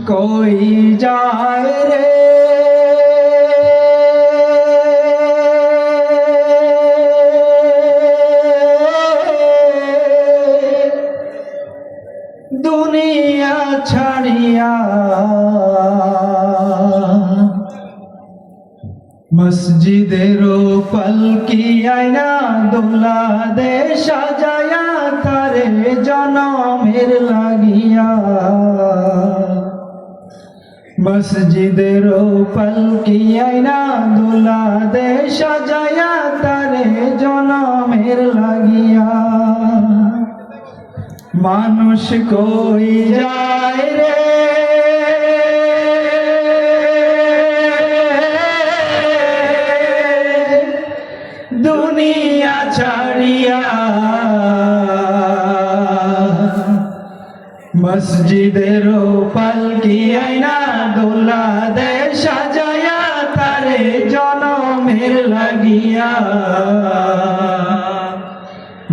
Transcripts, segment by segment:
কই যায় রে দুনিয়া ছাড়িয়া মসজিদের পালকি আয়না দোলা দে সাজায়া তারে জনমের লাগিয়া মসজিদের পালকি আয়না দোলা দে সাজায়া তারে জনমের লাগিয়া মানুষ কই যায় রে দুনিয়া ছাড়িয়া মসজিদের পালকি আয়না দোলা দে সাজায়া তারে জনমের লাগিয়া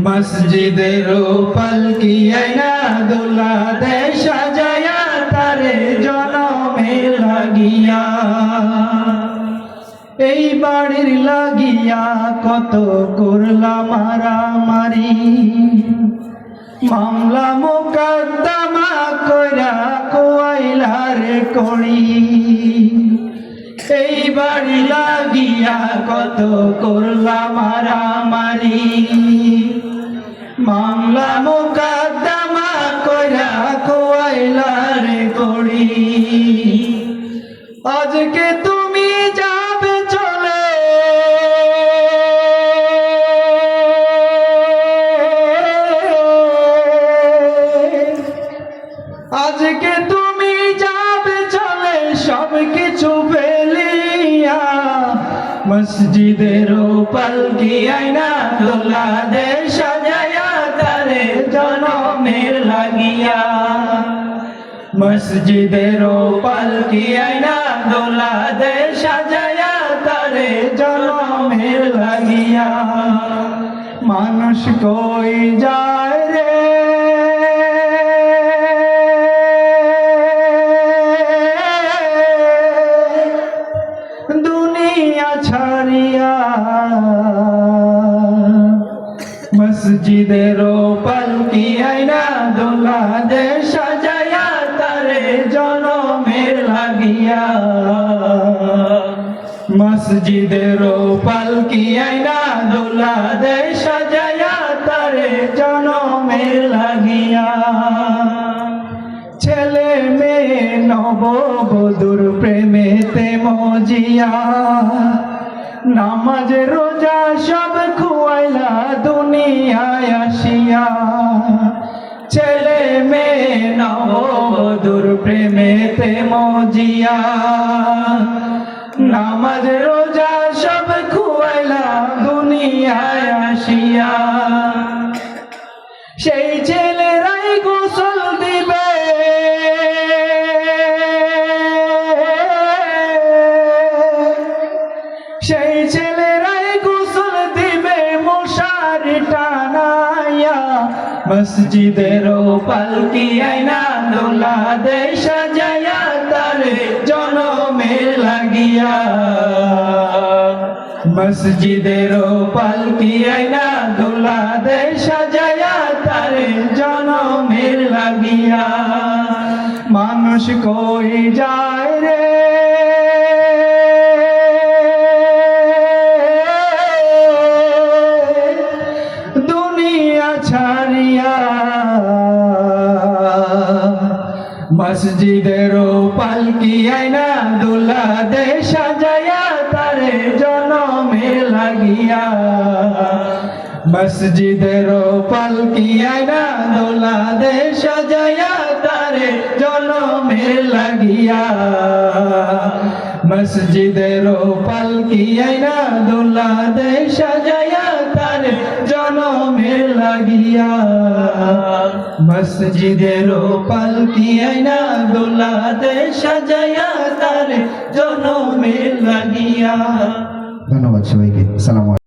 মসজিদের পালকি আয়না দোলা দে সাজায়া তারে জনমের লাগিয়া এই বাড়ির লাগিয়া কত করলাম মারামারি মামলা মোকদ্দমা কইরা কোয়াইলার করি এই বাড়ি লাগিয়া কত করলাম মারামারি মামলা মোকদ্দমা কইরা কোয়াইলার করি আজকে তুমি যাবে চলে আজকে তুমি যাবে চলে সব কিছু ফেলিয়া মসজিদের পালকি আয়না দোলা দে সাজায়া তারে জনমের লাগিয়া মসজিদের পালকি আয়না দোলা দে সাজায়া তারে জনমের লাগিয়া মানুষ কই যায় রে দুনিয়া ছাড়িয়া মসজিদের পালকি আয়না দোলা দে সাজায়া তারে জনমের লাগিয়া মসজিদের পালকি আয়না দোলা দে সাজায়া তারে জনমের লাগিয়া ছেলে মেয়ে নববধূর প্রেমেতে মজিয়া নামাজ রোজা সব খুয়াইলা দুনিয়ায় আসিয়া ছেলে মেয়ে নববধূর প্রেমেতে মজিয়া নামাজ রোজা সব খুয়াইলা দুনিয়ায় আসিয়া সেই ছেলেরাই গোসল দিবে সেই ছেলেরাই গোসল দিবে মশারি টানাইয়া মসজিদের পালকি আয়না দোলা দে সাজায়া তারে জনমের লাগিয়া মসজিদের পালকি আয়না দোলা দে সাজায়া তারে জনমের লাগিয়া মানুষ কই যায় রে দুনিয়া ছাড়িয়া মসজিদের পালকি আয়না দোলা দে সাজায়া তারে জনমের লাগিয়া মসজিদের পালকি আয়না দোলা দে সাজায়া তারে জনমের লাগিয়া মসজিদের পালকি আয়না দোলা দে সাজায়া তারে জনমের লাগিয়া মসজিদের পালকি আয়না দোলা দে সাজায়া তারে জনমের লাগিয়া। ধন্যবাদ সবাইকে। সালাম।